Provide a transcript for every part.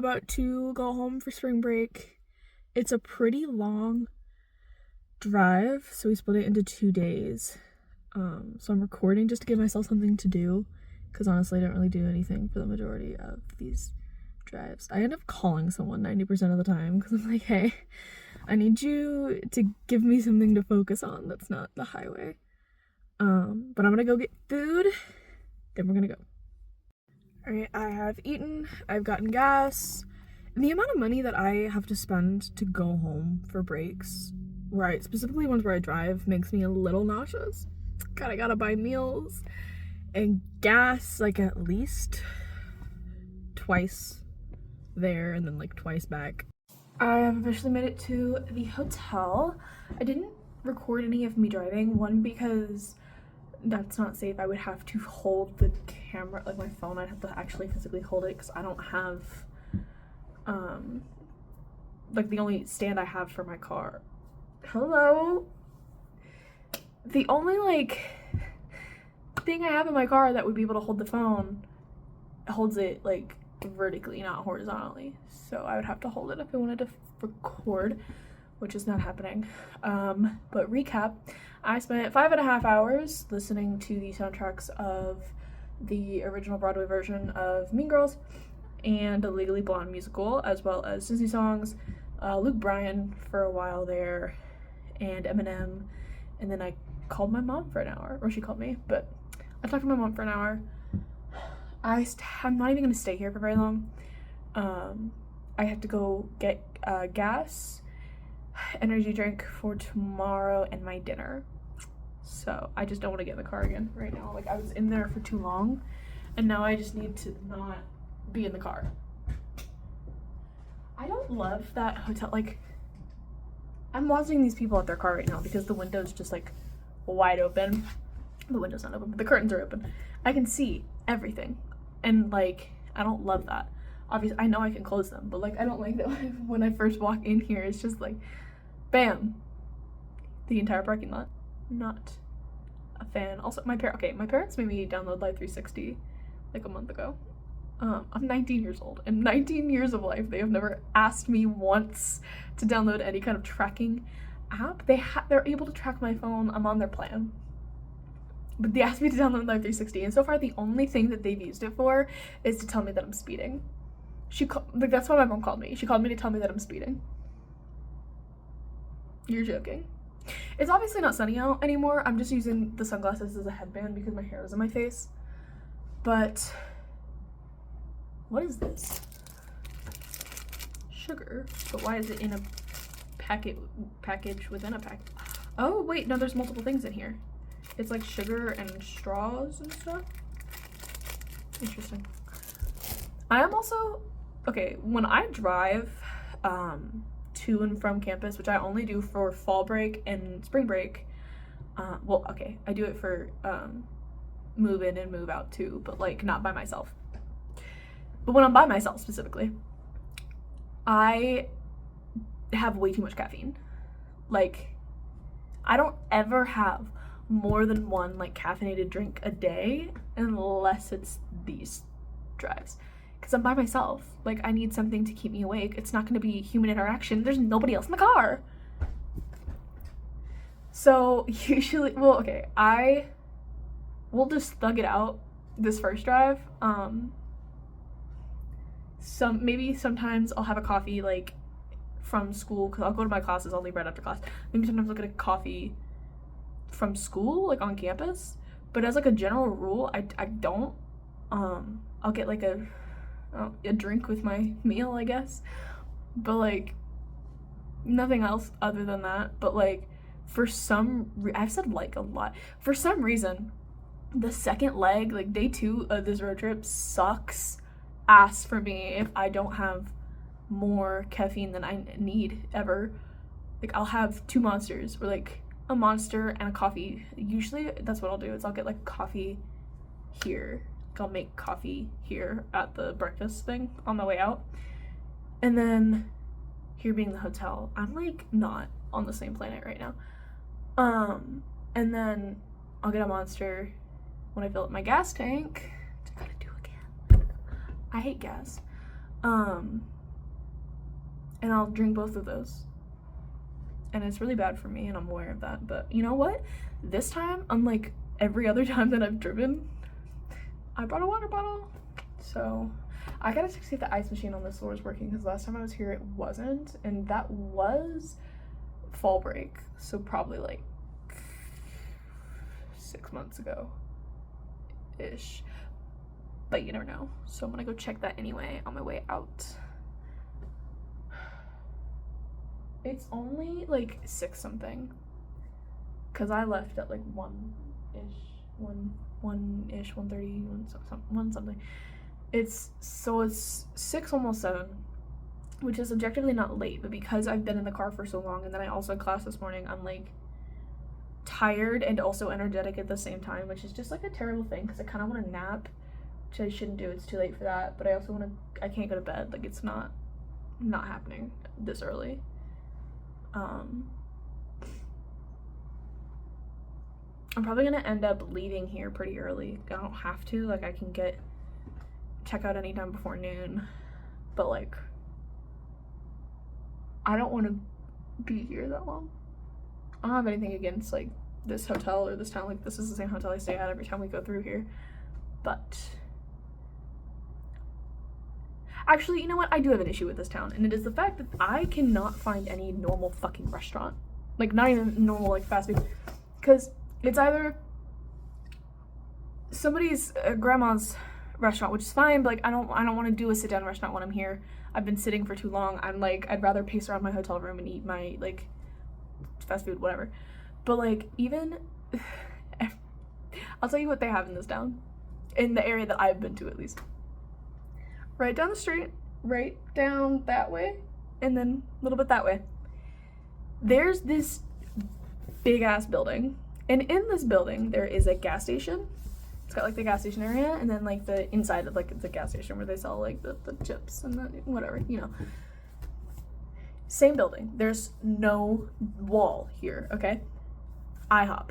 about to go home for spring break. It's a pretty long drive, so we split it into 2 days. So I'm recording just to give myself something to do, because honestly I don't really do anything for the majority of these drives. I end up calling someone 90% of the time because I'm like, hey, I need you to give me something to focus on that's not the highway. But I'm gonna go get food, then we're gonna go. Alright, I have eaten, I've gotten gas. The amount of money that I have to spend to go home for breaks, specifically ones where I drive, makes me a little nauseous. God, I gotta buy meals and gas, like at least twice there and then like twice back. I have officially made it to the hotel. I didn't record any of me driving, one because that's not safe. I would have to hold the camera, like my phone, I'd have to actually physically hold it because I don't have like the only stand I have for my car. Hello? The only like thing I have in my car that would be able to hold the phone holds it like vertically, not horizontally. So I would have to hold it if I wanted to record, which is not happening. But recap, I spent 5.5 hours listening to the soundtracks of the original Broadway version of Mean Girls and the Legally Blonde musical, as well as Disney songs, Luke Bryan for a while there, and Eminem. And then I called my mom for an hour, or she called me, but I talked to my mom for an hour. I'm not even gonna stay here for very long. I have to go get gas, energy drink for tomorrow, and my dinner. So I just don't want to get in the car again right now. Like, I was in there for too long, and now I just need to not be in the car. I don't love that hotel. Like, I'm watching these people at their car right now because the window's just like wide open. The window's not open, but the curtains are open. I can see everything, and like, I don't love that. Obviously, I know I can close them, but like, I don't like that when I first walk in here, it's just like, bam, the entire parking lot. Not a fan. Also, my parents made me download Life 360 like a month ago. I'm 19 years old. In 19 years of life, they have never asked me once to download any kind of tracking app. They're able to track my phone. I'm on their plan. But they asked me to download Life 360, and so far the only thing that they've used it for is to tell me that I'm speeding. That's why my mom called me. She called me to tell me that I'm speeding. You're joking. It's obviously not sunny out anymore. I'm just using the sunglasses as a headband because my hair is in my face. But what is this? Sugar. But why is it in a package within a pack? Oh wait, no, there's multiple things in here. It's like sugar and straws and stuff. Interesting. I am also, okay, when I drive to and from campus, which I only do for fall break and spring break, well, okay, I do it for move in and move out too, but like not by myself. But when I'm by myself specifically, I have way too much caffeine. Like, I don't ever have more than one like caffeinated drink a day unless it's these drives, because I'm by myself. Like, I need something to keep me awake. It's not going to be human interaction. There's nobody else in the car. So usually, well, okay, I will just thug it out this first drive. Maybe sometimes I'll have a coffee like from school, because I'll go to my classes, I'll leave right after class. Maybe sometimes I'll get a coffee from school, like on campus, but as like a general rule, I don't. I'll get like a drink with my meal, I guess, but like nothing else other than that. But like, I've said like a lot, for some reason the second leg, like day 2 of this road trip, sucks ass for me if I don't have more caffeine than I need ever. Like, I'll have 2 monsters, or like a monster and a coffee. Usually that's what I'll do, is I'll get like coffee here. Like, I'll make coffee here at the breakfast thing on my way out. And then here being the hotel, I'm like not on the same planet right now. And then I'll get a monster when I fill up my gas tank, which I gotta do again. I hate gas. and I'll drink both of those. And it's really bad for me, and I'm aware of that. But you know what? This time, unlike every other time that I've driven, I brought a water bottle. So I gotta see if the ice machine on this floor is working, because last time I was here it wasn't, and that was fall break, so probably like 6 months ago ish, but you never know. So I'm gonna go check that anyway on my way out. It's only like 6 something, because I left at like 1-ish, 1-ish, 1 something. It's 6, almost 7, which is objectively not late, but because I've been in the car for so long, and then I also had class this morning, I'm like tired and also energetic at the same time, which is just like a terrible thing, because I kind of want to nap, which I shouldn't do, it's too late for that, but I also I can't go to bed, like it's not happening this early. I'm probably gonna end up leaving here pretty early. I don't have to, like I can check out anytime before noon, but like I don't want to be here that long. I don't have anything against like this hotel or this town, like this is the same hotel I stay at every time we go through here, but actually, you know what, I do have an issue with this town, and it is the fact that I cannot find any normal fucking restaurant, like not even normal like fast food, because it's either somebody's grandma's restaurant, which is fine, but like I don't want to do a sit down restaurant when I'm here. I've been sitting for too long. I'm like, I'd rather pace around my hotel room and eat my like fast food, whatever. But like even I'll tell you what they have in this town, in the area that I've been to at least. Right down the street, right down that way, and then a little bit that way, there's this big ass building, and in this building there is a gas station. It's got like the gas station area, and then like the inside of like the gas station where they sell like the chips and the whatever, you know. Same building. There's no wall here, okay? IHOP.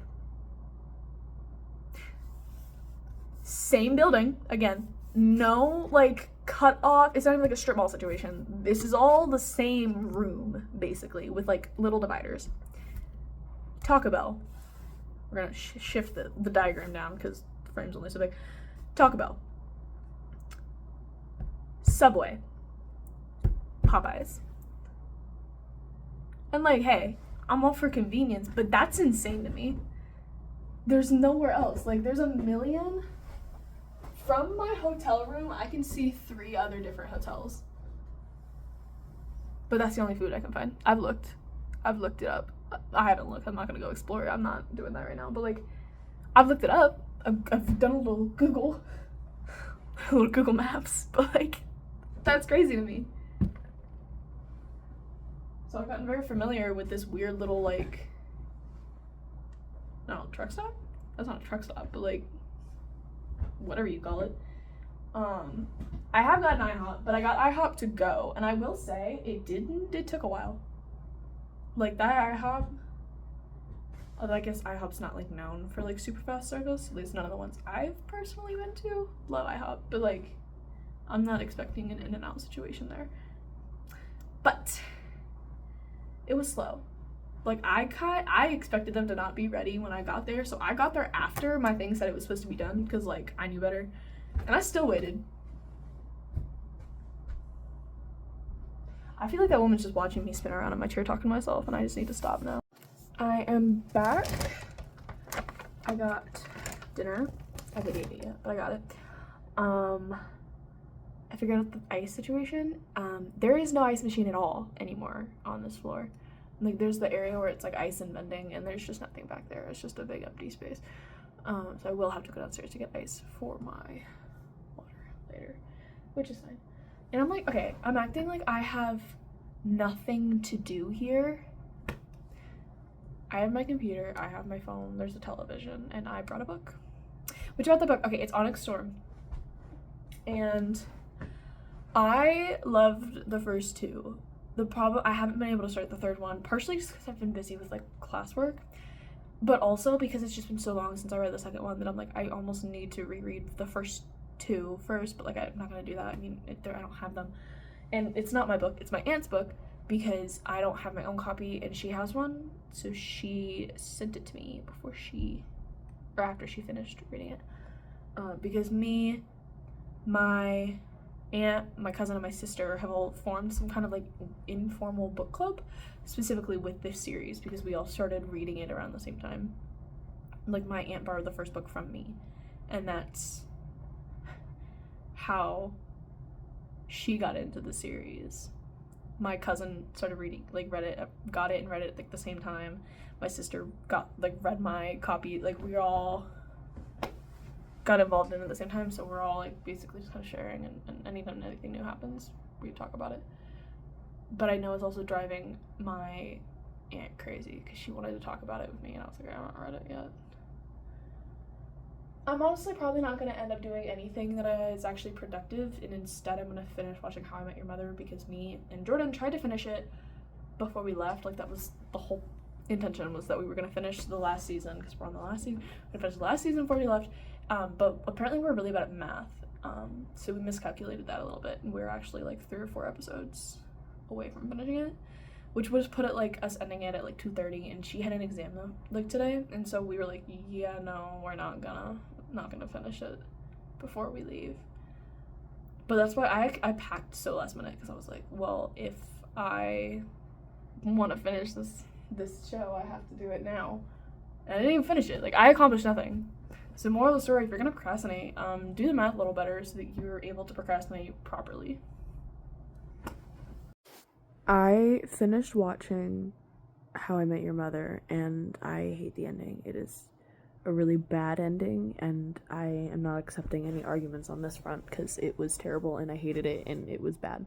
Same building, again, no like cut off. It's not even like a strip mall situation. This is all the same room basically, with like little dividers. Taco Bell. We're gonna shift the diagram down because the frame's only so big. Taco Bell. Subway. Popeyes. And like, hey, I'm all for convenience, but that's insane to me. There's nowhere else. Like, there's a million. From my hotel room, I can see 3 other different hotels. But that's the only food I can find. I've looked it up. I haven't looked. I'm not gonna go explore it. I'm not doing that right now. But like, I've looked it up. I've done a little Google Maps. But like, that's crazy to me. So I've gotten very familiar with this weird little like, no, truck stop? That's not a truck stop, but like, whatever you call it. I have gotten IHOP, but I got IHOP to go, and I will say it took a while. Like that IHOP, although I guess IHOP's not like known for like super fast service, at least none of the ones I've personally been to. Love IHOP, but like I'm not expecting an In-N-Out situation there. But it was slow. Like I expected them to not be ready when I got there, so I got there after my thing said it was supposed to be done, because like I knew better, and I still waited. I feel like that woman's just watching me spin around in my chair talking to myself, and I just need to stop now. I am back. I got dinner. I haven't eaten it yet, but I got it. I figured out the ice situation. There is no ice machine at all anymore on this floor. Like, there's the area where it's like ice and vending, and there's just nothing back there. It's just a big empty space. So I will have to go downstairs to get ice for my water later, which is fine. And I'm like, okay, I'm acting like I have nothing to do here. I have my computer, I have my phone, there's a television, and I brought a book. Which about the book? Okay, it's Onyx Storm. And I loved the first 2. The problem, I haven't been able to start the 3rd one, partially just because I've been busy with like classwork, but also because it's just been so long since I read the 2nd one that I'm like, I almost need to reread the first 2 first, but like I'm not gonna do that. I mean, I don't have them, and it's not my book, it's my aunt's book, because I don't have my own copy and she has one, so she sent it to me after she finished reading it. Because me, my aunt, my cousin, and my sister have all formed some kind of like informal book club specifically with this series because we all started reading it around the same time. Like, my aunt borrowed the first book from me, and that's how she got into the series. My cousin started reading, like, got it and read it at like the same time. My sister read my copy. Like, we all got involved in it at the same time, so we're all like basically just kind of sharing, and anytime anything new happens, we talk about it. But I know it's also driving my aunt crazy because she wanted to talk about it with me, and I was like, I haven't read it yet. I'm honestly probably not going to end up doing anything that is actually productive, and instead I'm going to finish watching How I Met Your Mother because me and Jordan tried to finish it before we left. Like, that was the whole intention, was that we were going to finish the last season because we're on the last season. We're going to finish the last season before we left, but apparently we're really bad at math, so we miscalculated that a little bit, and we're actually like 3 or 4 episodes away from finishing it, which would put it like us ending it at like 2:30, and she had an exam like today, and so we were like, yeah, no, we're not gonna finish it before we leave. But that's why I packed so last minute, because I was like, well, if I want to finish this show, I have to do it now. And I didn't even finish it. Like, I accomplished nothing. So moral of the story, if you're gonna procrastinate, do the math a little better so that you're able to procrastinate properly. I finished watching How I Met Your Mother, and I hate the ending. It is a really bad ending, and I am not accepting any arguments on this front because it was terrible and I hated it and it was bad.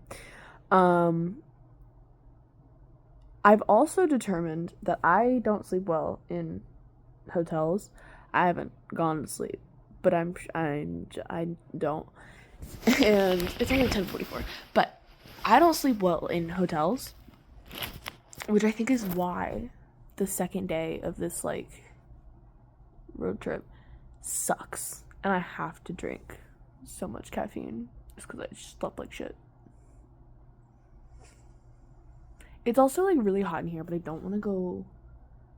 I've also determined that I don't sleep well in hotels. I haven't gone to sleep, but I don't. And it's only 10:44, but I don't sleep well in hotels, which I think is why the second day of this like road trip sucks, and I have to drink so much caffeine just because I just slept like shit. It's also like really hot in here, but I don't want to go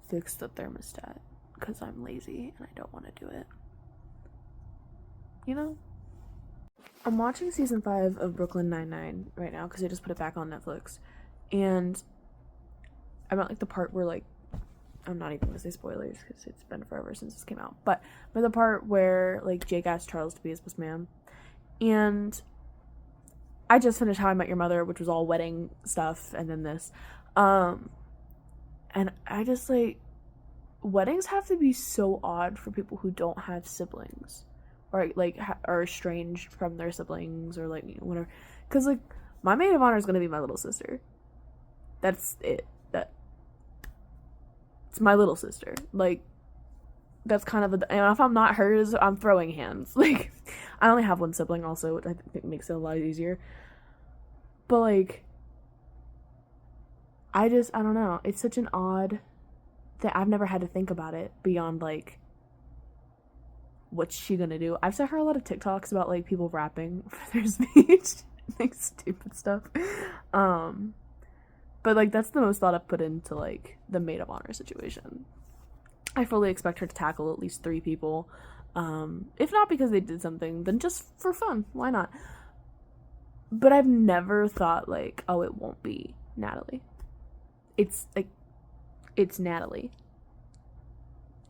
fix the thermostat because I'm lazy and I don't want to do it. You know? I'm watching season 5 of Brooklyn Nine-Nine right now because I just put it back on Netflix, and I'm at like the part where like, I'm not even gonna say spoilers because it's been forever since this came out, but the part where like Jake asked Charles to be his best man, and I just finished How I Met Your Mother, which was all wedding stuff, and then this, and I just like, weddings have to be so odd for people who don't have siblings, or like are estranged from their siblings, or like, you know, whatever, because like my maid of honor is gonna be my little sister. That's it. It's my little sister. Like, that's kind of and if I'm not hers, I'm throwing hands. Like, I only have one sibling also, which I think makes it a lot easier. But like, I don't know. It's such an odd that I've never had to think about it beyond like, what's she gonna do? I've sent her a lot of TikToks about like people rapping for their speech, like stupid stuff. But like, that's the most thought I've put into like the maid of honor situation. I fully expect her to tackle at least 3 people. If not because they did something, then just for fun. Why not? But I've never thought like, oh, it won't be Natalie. It's like, it's Natalie.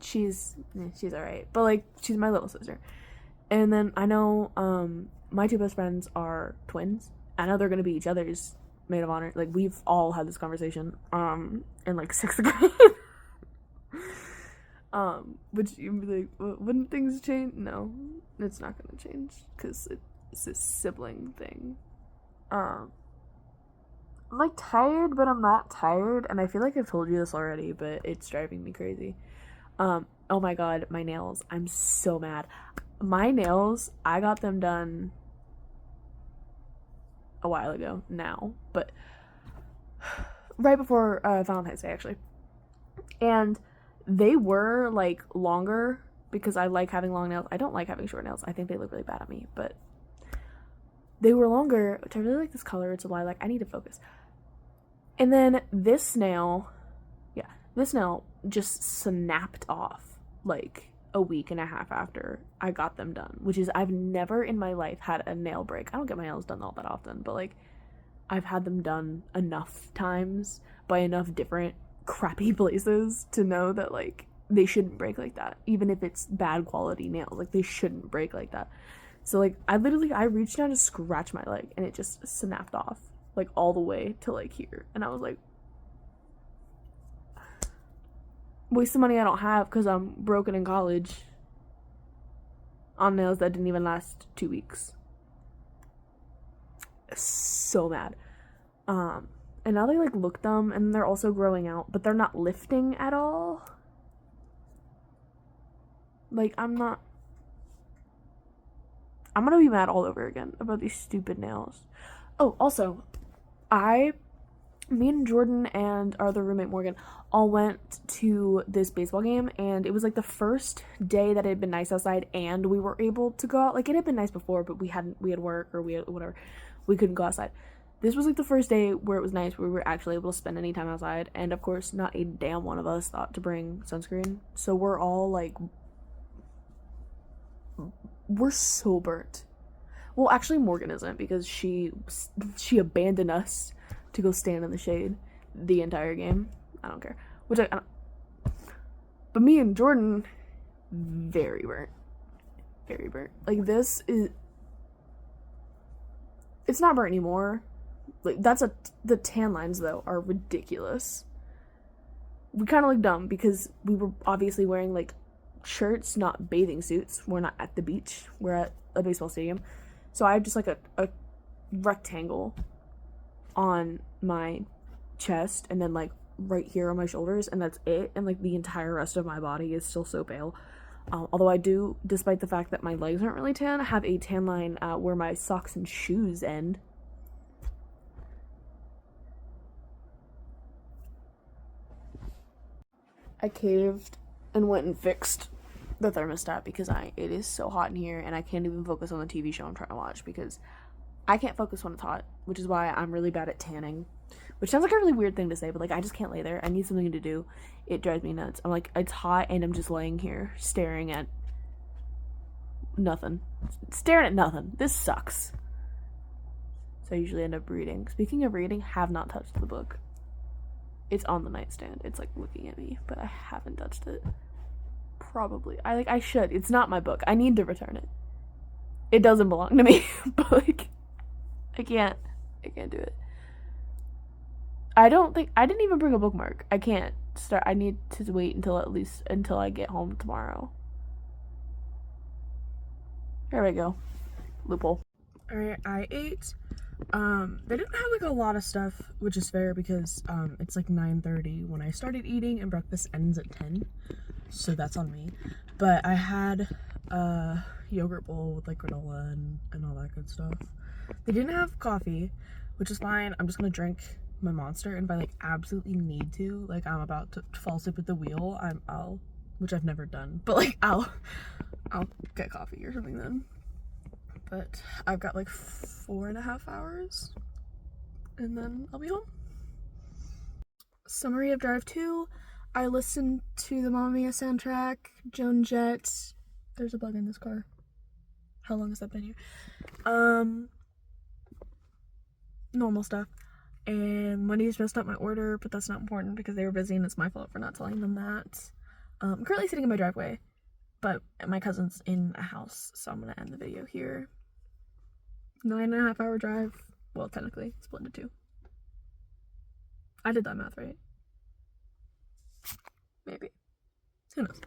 She's alright. But like, she's my little sister. And then I know my 2 best friends are twins. I know they're gonna be each other's maid of honor. Like, we've all had this conversation in like 6th grade. Which you'd be like, wouldn't things change? No, it's not gonna change because it's a sibling thing. I'm like tired, but I'm not tired, and I feel like I've told you this already, but it's driving me crazy. Oh my god, my nails. I'm so mad. My nails, I got them done a while ago now, but right before Valentine's Day, actually. And they were like longer because I like having long nails. I don't like having short nails. I think they look really bad on me, but they were longer, which I really like this color. It's a lilac. I need to focus. And then this nail just snapped off like a week and a half after I got them done, which is, I've never in my life had a nail break. I don't get my nails done all that often, but like I've had them done enough times by enough different crappy places to know that like they shouldn't break like that. Even if it's bad quality nails, like they shouldn't break like that. So like I reached down to scratch my leg and it just snapped off like all the way to like here. And I was like, waste of money I don't have because I'm broken in college on nails that didn't even last 2 weeks. So mad. And now they like look dumb and they're also growing out, but they're not lifting at all. Like I'm gonna be mad all over again about these stupid nails. Oh, also, me and Jordan and our other roommate Morgan all went to this baseball game, and it was like the first day that it had been nice outside and we were able to go out. Like it had been nice before, but we had work or we had whatever. We couldn't go outside. This was like the first day where it was nice, where we were actually able to spend any time outside, and of course not a damn one of us thought to bring sunscreen. So we're all like, we're so burnt. Well, actually Morgan isn't, because she abandoned us to go stand in the shade the entire game. I don't care. But me and Jordan, very burnt. Very burnt. Like this is, it's not burnt anymore. Like the tan lines though are ridiculous. We kind of look dumb because we were obviously wearing like shirts, not bathing suits. We're not at the beach. We're at a baseball stadium. So I have just like a rectangle on my chest and then like right here on my shoulders, and that's it. And like the entire rest of my body is still so pale. Although I do, despite the fact that my legs aren't really tan, have a tan line where my socks and shoes end. I caved and went and fixed the thermostat because it is so hot in here and I can't even focus on the TV show I'm trying to watch because I can't focus when it's hot, which is why I'm really bad at tanning. Which sounds like a really weird thing to say, but like I just can't lay there. I need something to do. It drives me nuts. I'm like, it's hot and I'm just laying here staring at nothing. Staring at nothing. This sucks. So I usually end up reading. Speaking of reading, have not touched the book. It's on the nightstand. It's like looking at me, but I haven't touched it. Probably. I should. It's not my book. I need to return it. It doesn't belong to me. But like I can't do it. I didn't even bring a bookmark. I can't start. I need to wait until I get home tomorrow. Here we go. Loophole. Alright, I ate. They didn't have like a lot of stuff, which is fair because it's like 9:30 when I started eating and breakfast ends at 10. So that's on me. But I had a yogurt bowl with like granola and all that good stuff. They didn't have coffee, which is fine. I'm just gonna drink my Monster, and if I like absolutely need to, like I'm about to fall asleep at the wheel, which I've never done, but like I'll get coffee or something then. But I've got like 4.5 hours and then I'll be home. Summary of Drive 2. I listened to the Mamma Mia soundtrack, Joan Jett. There's a bug in this car. How long has that been here? Normal stuff. And Wendy's messed up my order, but that's not important because they were busy and it's my fault for not telling them that. I'm currently sitting in my driveway, but my cousin's in a house, so I'm gonna end the video here. 9.5 hour drive. Well, technically, split into 2. I did that math right. Maybe. Who knows?